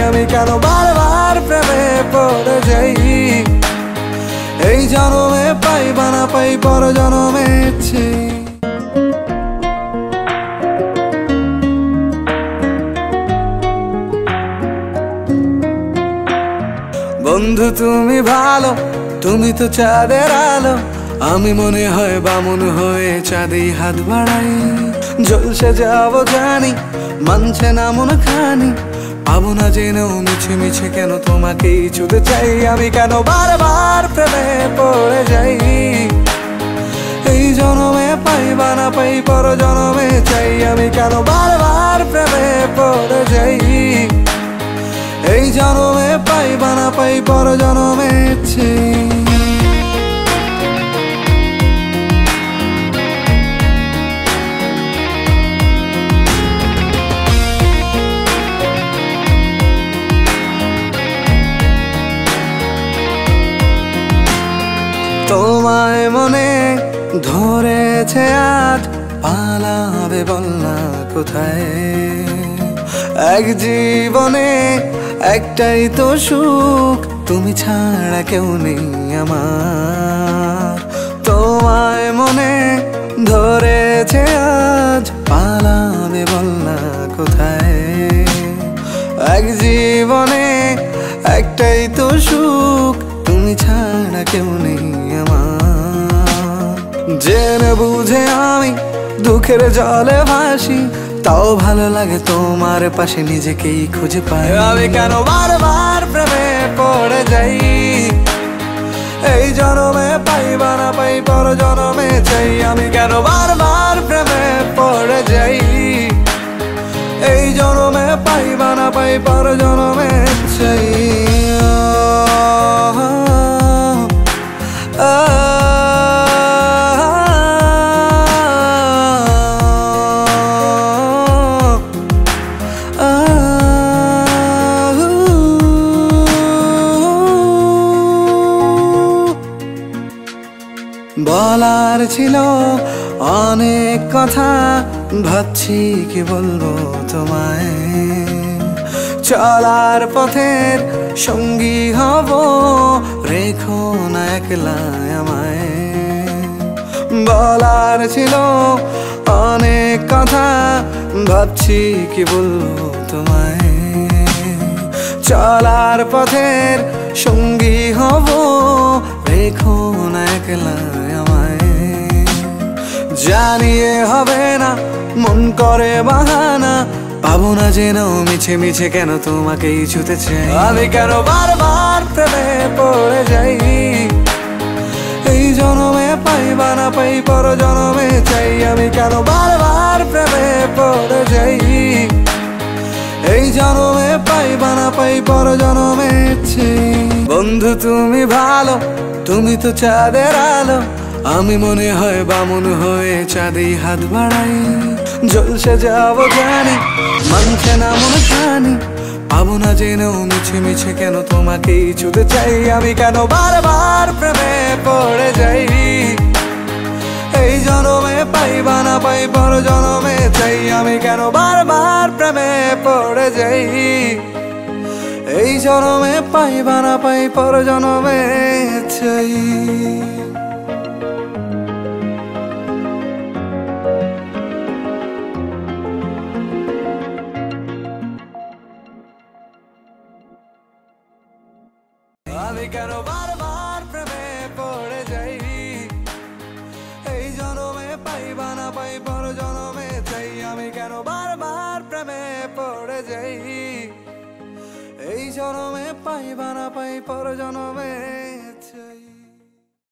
আমি কেন বারবার প্রেমে পড়ে যাই এই জনমে পাই বা না পাই পর জনমে চাই বন্ধু তুমি ভালো তুমি তো চাঁদের আলো আমি মনে হয় বামুন হয়ে চাঁদে হাত বাড়াই ঝলসে যাবো জানি মানছে না মন খানি পাবো না জেনেও মিছে মিছে কেন তোমাকেই ছুঁতে চাই আমি কেন বারবার প্রেমে পড়ে যাই এই জনমে পাই বা না পাই পর জনমে চাই আমি কেন বারবার প্রেমে পড়ে যাই এই জনমে পাই বা না পাই পর জনমে চাই তোমায় মনে ধরেছে আজ পালাবে বল না কোথায় এক জীবনে একটাই তো সুখ তুমি ছাড়া কেউ নেই আমার তোমায় মনে ধরেছে আজ পালাবে বল না কোথায় এক জীবনে একটাই তো সুখ তুমি ছাড়া কেউ নেই আমার জেনে বুঝে আমি দুঃখের জলে ভাসি তাও ভালো লাগে তোমার পাশে নিজেকেই খুঁজে পাই আমি কেন বারবার প্রেমে পড়ে যাই এই জনমে পাই বা না পাই পর জনমে চাই আমি কেন বারবার প্রেমে পড়ে যাই এই জনমে পাই বা না পাই পর জনমে চাই বলার ছিল অনেক কথা ভাবছি কি বলবো তোমায় চলার পথের সঙ্গী হব রেখো না একলা আমায় বলার ছিল অনেক কথা ভাবছি কি বলবো তোমায় চলার পথের সঙ্গী হব রেখো না একলা আমায় জানিয়ে হবে না মন করে বাহানা পাবো না জেনেও মিছে মিছে কেন তোমাকেই ছুঁতে চাই আমি কেন বারবার প্রেমে পড়ে যাই এই জনমে পাই বা না পাই পর জনমে চাই আমি কেন বারবার প্রেমে পড়ে যাই এই জনমে পাই বা না পাই পর জনমে চাই বন্ধু তুমি ভালো তুমি তো চাঁদের আলো আমি মনে হয় বামুন হয়ে চাঁদে হাত বাড়াই ঝলসে যাবো জানি মানছে না মন খানি পাবো না জেনেও মিছে মিছে কেন তোমাকেই ছুঁতে চাই আমি কেন বারবার প্রেমে পড়ে যাই এই জনমে পাই বা না পাই পর জনমে চাই আমি কেন বারবার প্রেমে পড়ে যাই এই জনমে পাই বা না পাই পর জনমে চাই আমি কেন বারবার প্রেমে পড়ে যাই এই জনমে পাই বা না পাই পর জনমে চাই আমি কেন বারবার প্রেমে পড়ে যাই এই জনমে পাই বা না পাই পর জনমে